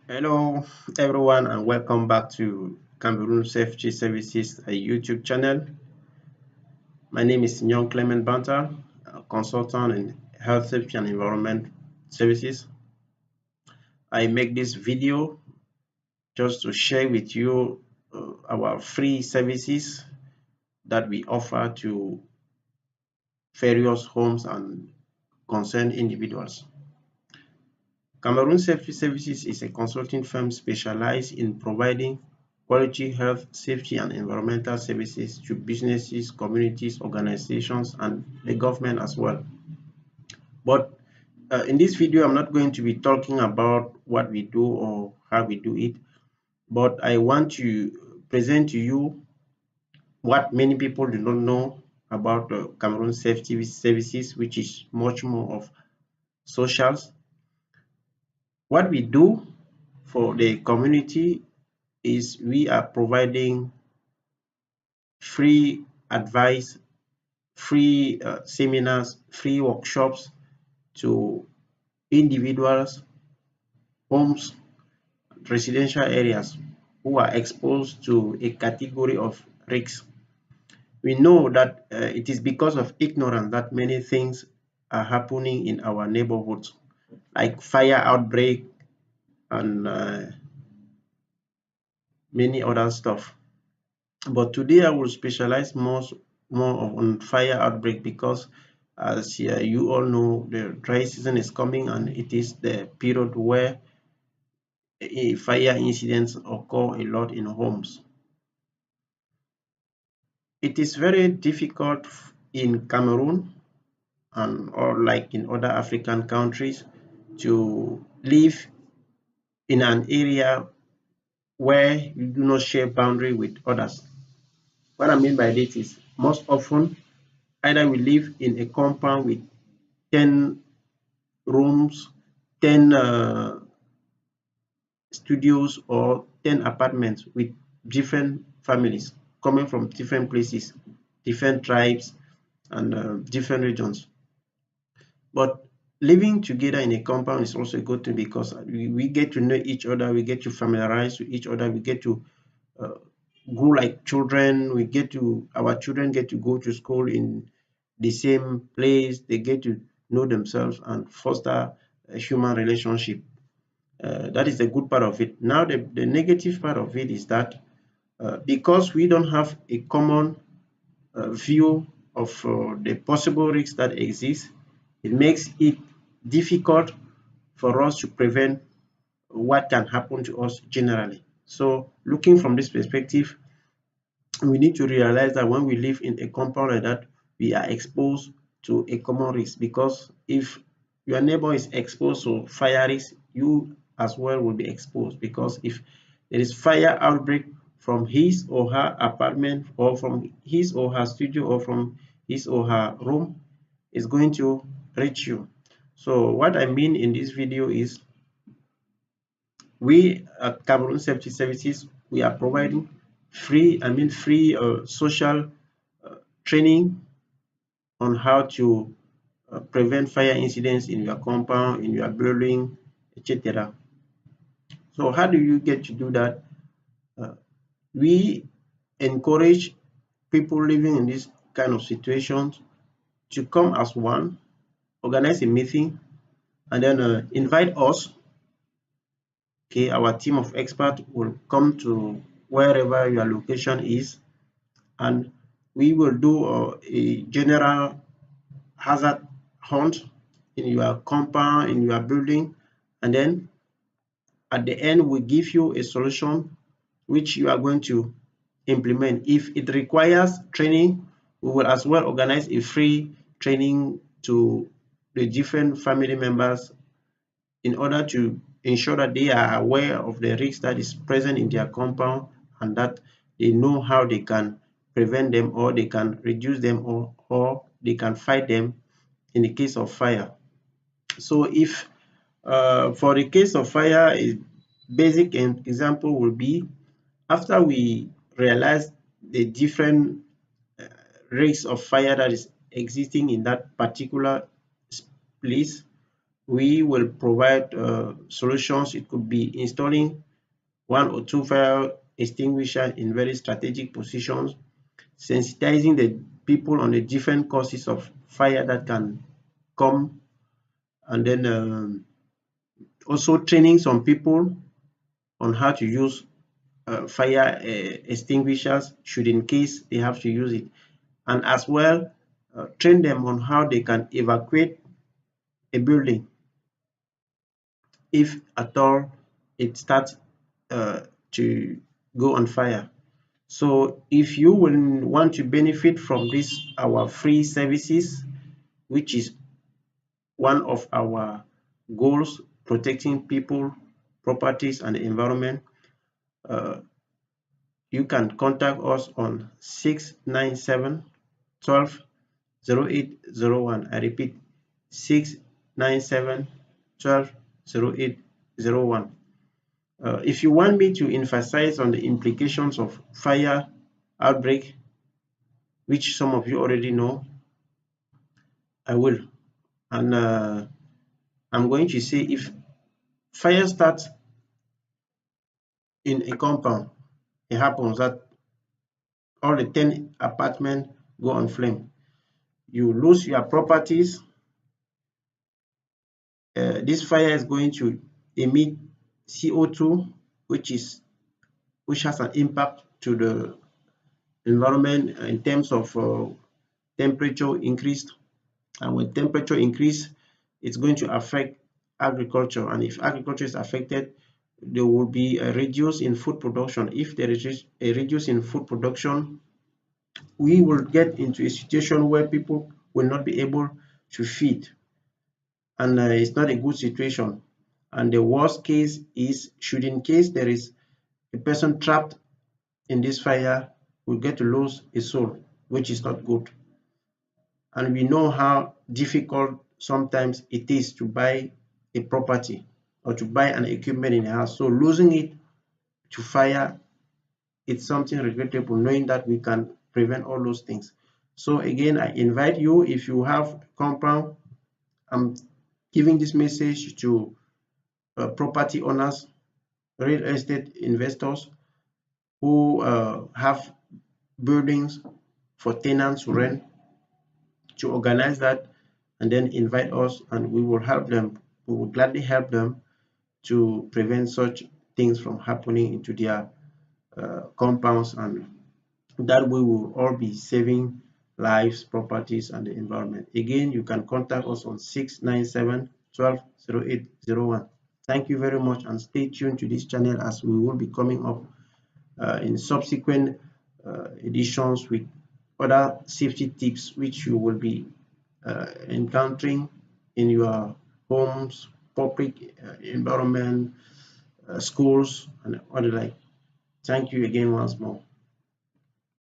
Hello, everyone, and welcome back to Cameroon Safety Services, a YouTube channel. My name is Nyon Clement Banta, a consultant in health safety and environment services. I make this video just to share with you our free services that we offer to various homes and concerned individuals. Cameroon Safety Services is a consulting firm specialized in providing quality health, safety, and environmental services to businesses, communities, organizations, and the government as well. But in this video, I'm not going to be talking about what we do or how we do it, but I want to present to you what many people do not know about Cameroon Safety Services, which is much more of socials. What we do for the community is we are providing free advice, free seminars, free workshops to individuals, homes, residential areas who are exposed to a category of risks. We know that it is because of ignorance that many things are happening in our neighborhoods, like fire outbreak and many other stuff. But today I will specialize more on fire outbreak because as you all know, the dry season is coming and it is the period where fire incidents occur a lot in homes. It is very difficult in Cameroon and or like in other African countries to live in an area where you do not share boundary with others. What I mean by this is most often either we live in a compound with 10 rooms, 10 studios, or 10 apartments with different families coming from different places, different tribes, and different regions. But living together in a compound is also a good thing because we get to know each other, we get to familiarize with each other, we get to uh, grow like children, our children get to go to school in the same place, they get to know themselves and foster a human relationship. That is the good part of it. Now, the negative part of it is that because we don't have a common view of the possible risks that exist, it makes it difficult for us to prevent what can happen to us generally. So, looking from this perspective, we need to realize that when we live in a compound like that, we are exposed to a common risk because if your neighbor is exposed to fire risk, you as well will be exposed because if there is fire outbreak from his or her apartment or from his or her studio or from his or her room, it's going to reach you. So what I mean in this video is we at Cameroon Safety Services, we are providing free social training on how to prevent fire incidents in your compound, in your building, etc. So how do you get to do that? Uh, we encourage people living in this kind of situations to come as one, organize a meeting, and then invite us. Okay, our team of experts will come to wherever your location is, and we will do a general hazard hunt in your compound, in your building, and then at the end we give you a solution which you are going to implement. If it requires training, we will as well organize a free training to the different family members in order to ensure that they are aware of the risk that is present in their compound and that they know how they can prevent them or they can reduce them or they can fight them in the case of fire. So if for the case of fire, a basic example will be after we realize the different risks of fire that is existing in that particular place, We will provide solutions. It could be installing 1 or 2 fire extinguishers in very strategic positions, sensitizing the people on the different causes of fire that can come, and then also training some people on how to use fire extinguishers should in case they have to use it, and as well train them on how they can evacuate a building if at all it starts to go on fire. So if you will want to benefit from this our free services, which is one of our goals, protecting people, properties and the environment, uh, you can contact us on 697 12 0801. I repeat, 697 12 0801. If you want me to emphasize on the implications of fire outbreak, which some of you already know, I will. And I'm going to say if fire starts in a compound, it happens that all the 10 apartments go on flame. You lose your properties. This fire is going to emit CO2, which has an impact to the environment in terms of temperature increased. And when temperature increase, it's going to affect agriculture. And if agriculture is affected, there will be a reduce in food production. If there is a reduce in food production, we will get into a situation where people will not be able to feed, and it's not a good situation. And the worst case is, should in case there is a person trapped in this fire, will get to lose his soul, which is not good. And we know how difficult sometimes it is to buy a property or to buy an equipment in a house. So losing it to fire, it's something regrettable, knowing that we can prevent all those things. So again, I invite you, if you have compound, I'm giving this message to property owners, real estate investors who have buildings for tenants to rent, to organize that and then invite us, and we will help them. We will gladly help them to prevent such things from happening into their compounds, and that we will all be saving lives, properties and the environment. Again, you can contact us on 697 12 0801. Thank you very much, and stay tuned to this channel as we will be coming up in subsequent editions with other safety tips which you will be encountering in your homes, public environment, schools and other like. Thank you again once more.